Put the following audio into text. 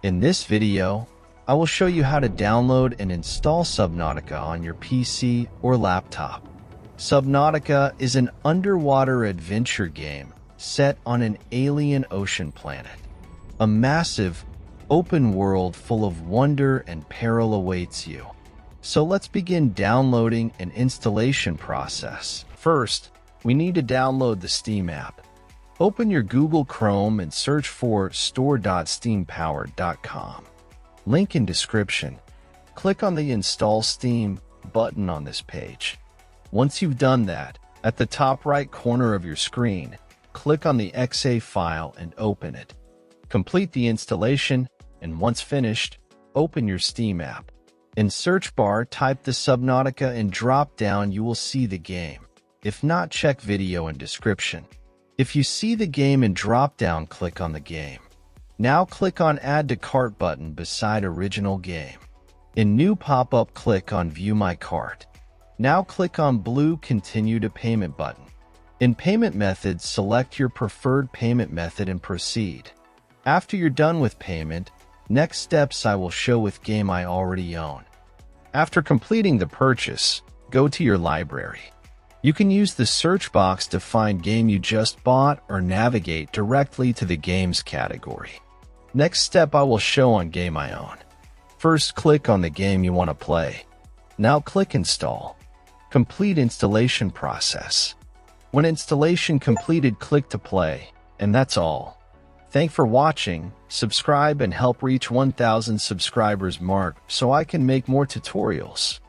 In this video, I will show you how to download and install Subnautica on your PC or laptop. Subnautica is an underwater adventure game set on an alien ocean planet. A massive, open world full of wonder and peril awaits you. So let's begin downloading and installation process. First, we need to download the Steam app. Open your Google Chrome and search for store.steampowered.com. Link in description. Click on the Install Steam button on this page. Once you've done that, at the top right corner of your screen, click on the .exe file and open it. Complete the installation, and once finished, open your Steam app. In search bar, type the Subnautica and drop down you will see the game. If not, check video in description. If you see the game in drop-down, click on the game. Now click on Add to Cart button beside Original Game. In New pop-up, click on View My Cart. Now click on blue Continue to Payment button. In Payment Methods, select your preferred payment method and proceed. After you're done with payment, next steps I will show with game I already own. After completing the purchase, go to your library. You can use the search box to find game you just bought or navigate directly to the games category. Next step I will show on game I own. First, click on the game you want to play. Now click Install. Complete installation process. When installation completed, click to play, and that's all. Thanks for watching. Subscribe and help reach 1,000 subscribers mark so I can make more tutorials.